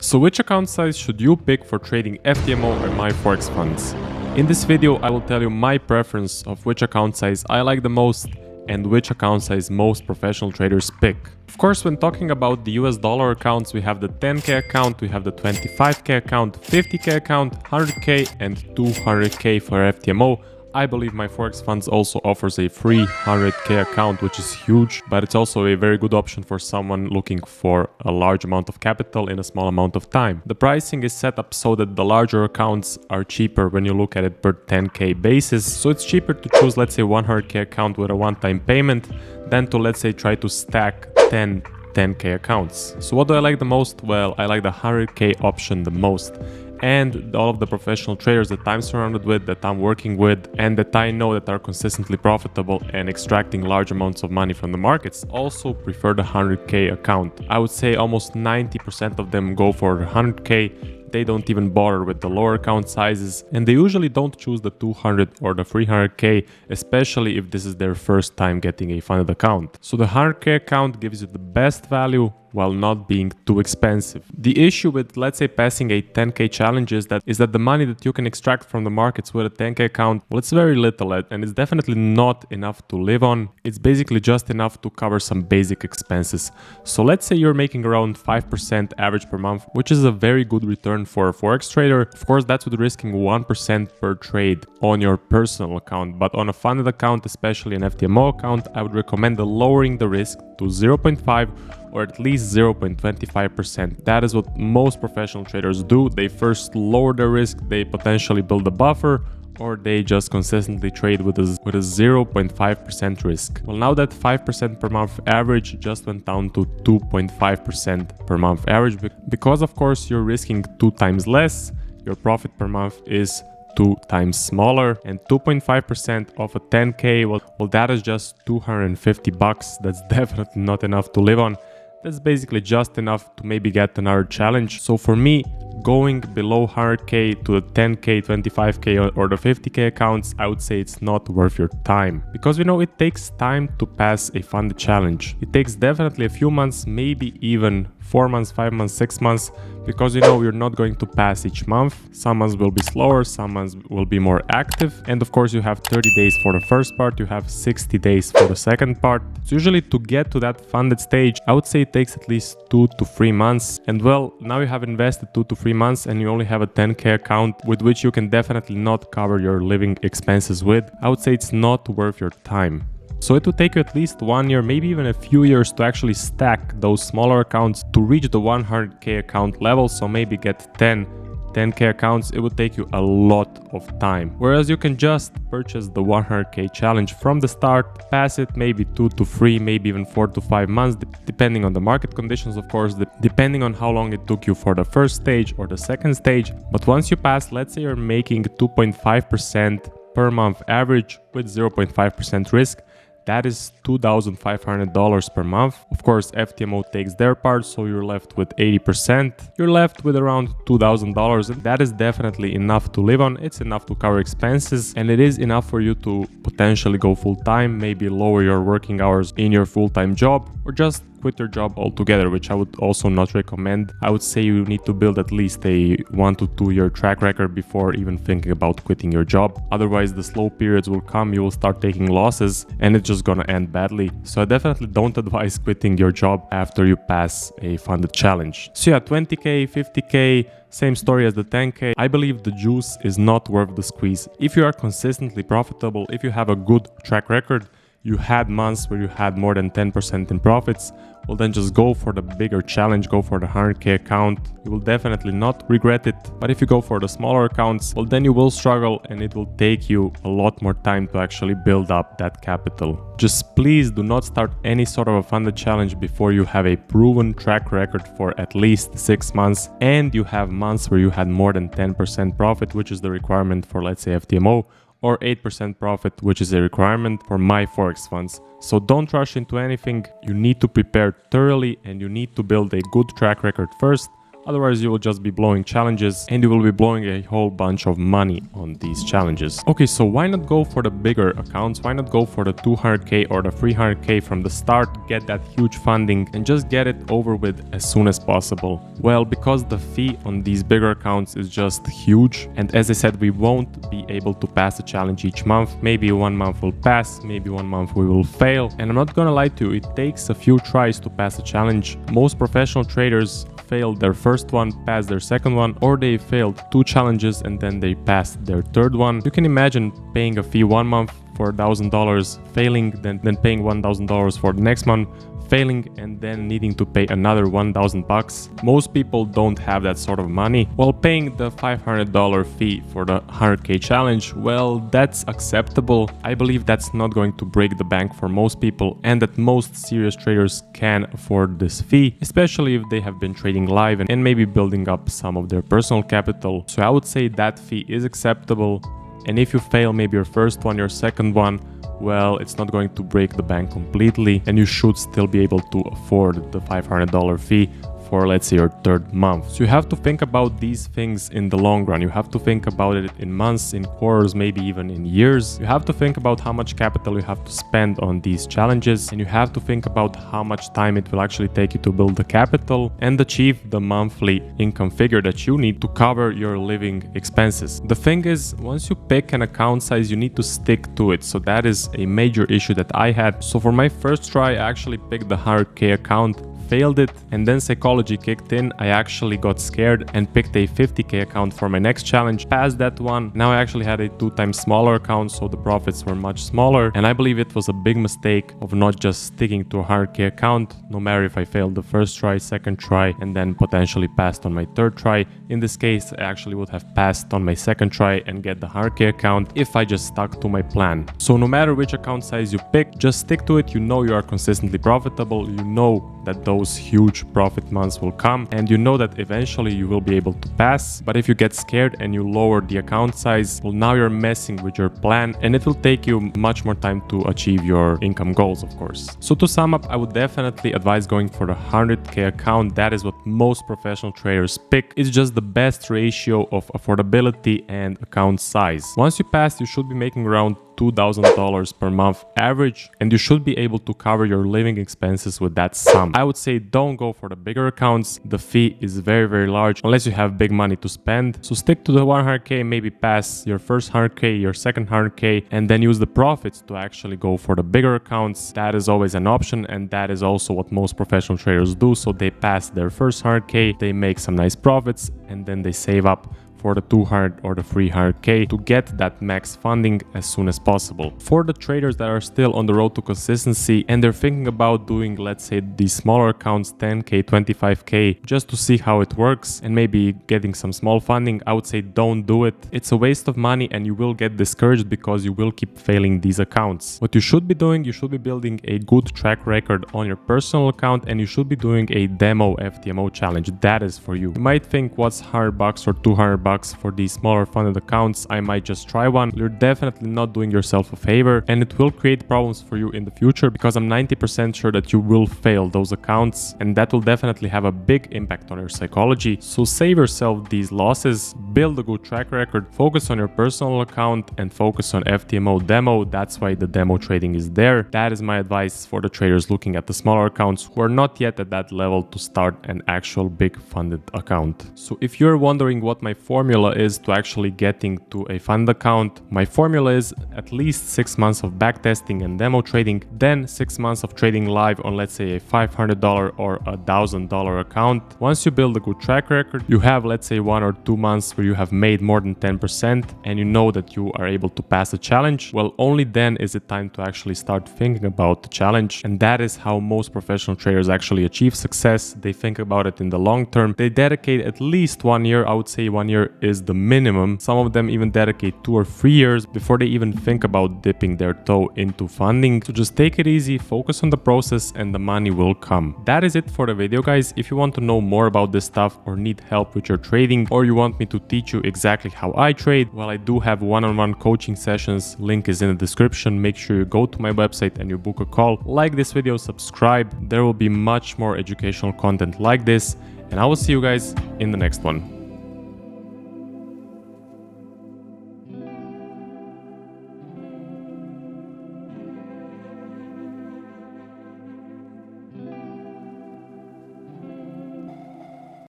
So which account size should you pick for trading FTMO or my Forex funds? In this video, I will tell you my preference of which account size I like the most and which account size most professional traders pick. Of course, when talking about the US dollar accounts, we have the 10K account, we have the 25K account, 50K account, 100K and 200K for FTMO. I believe my Forex funds also offers a free 100K account, which is huge, but it's also a very good option for someone looking for a large amount of capital in a small amount of time. The pricing is set up so that the larger accounts are cheaper when you look at it per 10K basis. So it's cheaper to choose, let's say, 100K account with a one-time payment than to, let's say, try to stack 10K accounts. So what do I like the most? Well, I like the 100K option the most. And all of the professional traders that I'm surrounded with, that I'm working with, and that I know that are consistently profitable and extracting large amounts of money from the markets also prefer the 100K account. I would say almost 90% of them go for the 100K. They don't even bother with the lower account sizes, and they usually don't choose the 200 or the 300K, especially if this is their first time getting a funded account. So the 100K account gives you the best value while not being too expensive. The issue with, let's say, passing a 10K challenge is that the money that you can extract from the markets with a 10K account, well, it's very little and it's definitely not enough to live on. It's basically just enough to cover some basic expenses. So let's say you're making around 5% average per month, which is a very good return for a Forex trader. Of course, that's with risking 1% per trade on your personal account, but on a funded account, especially an FTMO account, I would recommend lowering the risk to 0.5 or at least 0.25%. That is what most professional traders do. They first lower their risk, they potentially build a buffer, or they just consistently trade with a 0.5% risk. Well, now that 5% per month average just went down to 2.5% per month average, because of course you're risking 2 times less, your profit per month is 2 times smaller, and 2.5% of a 10K, well, that is just 250 bucks. That's definitely not enough to live on. That's basically just enough to maybe get another challenge. So for me, going below 100K to the 10K, 25K or the 50K accounts, I would say it's not worth your time. Because it takes time to pass a funded challenge. It takes definitely a few months, maybe even 4 months, 5 months, 6 months, because you're not going to pass each month. Some months will be slower, some months will be more active. And of course you have 30 days for the first part, you have 60 days for the second part. So usually to get to that funded stage, I would say it takes at least 2 to 3 months. And well, now you have invested 2 to 3 months and you only have a 10K account with which you can definitely not cover your living expenses with. I would say it's not worth your time. So it would take you at least 1 year, maybe even a few years to actually stack those smaller accounts to reach the 100K account level. So maybe get 10K accounts, it would take you a lot of time. Whereas you can just purchase the 100K challenge from the start, pass it maybe 2 to 3, maybe even 4 to 5 months, depending on the market conditions, of course, depending on how long it took you for the first stage or the second stage. But once you pass, let's say you're making 2.5% per month average with 0.5% risk, that is $2,500 per month. Of course, FTMO takes their part, so you're left with 80%. You're left with around $2,000, and that is definitely enough to live on. It's enough to cover expenses, and it is enough for you to potentially go full-time, maybe lower your working hours in your full-time job, or just quit your job altogether, which I would also not recommend. I would say you need to build at least a 1 to 2 year track record before even thinking about quitting your job. Otherwise, the slow periods will come, you will start taking losses, and it's just gonna end badly. So I definitely don't advise quitting your job after you pass a funded challenge. So yeah, 20K, 50K, same story as the 10K. I believe the juice is not worth the squeeze. If you are consistently profitable, if you have a good track record, you had months where you had more than 10% in profits, well then just go for the bigger challenge, go for the 100K account. You will definitely not regret it. But if you go for the smaller accounts, well then you will struggle and it will take you a lot more time to actually build up that capital. Just please do not start any sort of a funded challenge before you have a proven track record for at least 6 months and you have months where you had more than 10% profit, which is the requirement for, let's say, FTMO, or 8% profit, which is a requirement for my Forex funds. So don't rush into anything. You need to prepare thoroughly and you need to build a good track record first. Otherwise, you will just be blowing challenges and you will be blowing a whole bunch of money on these challenges. Okay, so why not go for the bigger accounts? Why not go for the 200k or the 300k from the start, get that huge funding and just get it over with as soon as possible? Well, because the fee on these bigger accounts is just huge, and as I said, we won't be able to pass the challenge each month. Maybe 1 month will pass, maybe 1 month we will fail, and I'm not gonna lie to you, it takes a few tries to pass a challenge. Most professional traders failed their first one, passed their second one, or they failed 2 challenges and then they passed their third one. You can imagine paying a fee 1 month for $1,000, failing, then paying $1,000 for the next month, failing, and then needing to pay another $1,000. Most people don't have that sort of money. While paying the $500 fee for the 100k challenge, well, that's acceptable. I believe that's not going to break the bank for most people, and that most serious traders can afford this fee, especially if they have been trading live and maybe building up some of their personal capital. So I would say that fee is acceptable. And if you fail maybe your first one, your second one, well, it's not going to break the bank completely, and you should still be able to afford the $500 fee for, let's say, your third month. So you have to think about these things in the long run. You have to think about it in months, in quarters, maybe even in years. You have to think about how much capital you have to spend on these challenges, and you have to think about how much time it will actually take you to build the capital and achieve the monthly income figure that you need to cover your living expenses. The thing is, once you pick an account size, you need to stick to it. So that is a major issue that I had. So for my first try, I actually picked the 100k account, failed it, and then psychology kicked in. I actually got scared and picked a 50k account for my next challenge, passed that one. Now I actually had a 2 times smaller account, so the profits were much smaller, and I believe it was a big mistake of not just sticking to a 100k account, no matter if I failed the first try, second try, and then potentially passed on my third try. In this case, I actually would have passed on my second try and get the 100k account if I just stuck to my plan. So no matter which account size you pick, just stick to it. You know you are consistently profitable, you know that those huge profit months will come, and you know that eventually you will be able to pass. But if you get scared and you lower the account size, well, now you're messing with your plan, and it will take you much more time to achieve your income goals, of course. So to sum up, I would definitely advise going for the 100k account. That is what most professional traders pick. It's just the best ratio of affordability and account size. Once you pass, you should be making around $2,000 per month average, and you should be able to cover your living expenses with that sum. I would say don't go for the bigger accounts. The fee is very, very large unless you have big money to spend. So stick to the 100k, maybe pass your first 100k, your second 100k, and then use the profits to actually go for the bigger accounts. That is always an option, and that is also what most professional traders do. So they pass their first 100k, they make some nice profits, and then they save up for the 200 or the 300k to get that max funding as soon as possible. For the traders that are still on the road to consistency and they're thinking about doing, let's say, these smaller accounts, 10k, 25k, just to see how it works and maybe getting some small funding, I would say don't do it. It's a waste of money and you will get discouraged because you will keep failing these accounts. What you should be doing, you should be building a good track record on your personal account, and you should be doing a demo FTMO challenge. That is for you. You might think, what's $100 or $200 for these smaller funded accounts? I might just try one. You're definitely not doing yourself a favor, and it will create problems for you in the future, because I'm 90% sure that you will fail those accounts, and that will definitely have a big impact on your psychology. So save yourself these losses, build a good track record, focus on your personal account, and focus on FTMO demo. That's why the demo trading is there. That is my advice for the traders looking at the smaller accounts who are not yet at that level to start an actual big funded account. So if you're wondering what my formula is to actually getting to a fund account, my formula is at least 6 months of backtesting and demo trading, then 6 months of trading live on, let's say, a $500 or $1,000 account. Once you build a good track record, you have, let's say, 1 or 2 months where you have made more than 10% and you know that you are able to pass a challenge. Well, only then is it time to actually start thinking about the challenge, and that is how most professional traders actually achieve success. They think about it in the long term. They dedicate at least 1 year. I would say 1 year is the minimum. Some of them even dedicate 2 or 3 years before they even think about dipping their toe into funding. So just take it easy, focus on the process, and the money will come. That is it for the video, guys. If you want to know more about this stuff or need help with your trading, or you want me to teach you exactly how I trade, well, I do have one-on-one coaching sessions. Link is in the description. Make sure you go to my website and you book a call. Like this video, subscribe. There will be much more educational content like this, and I will see you guys in the next one.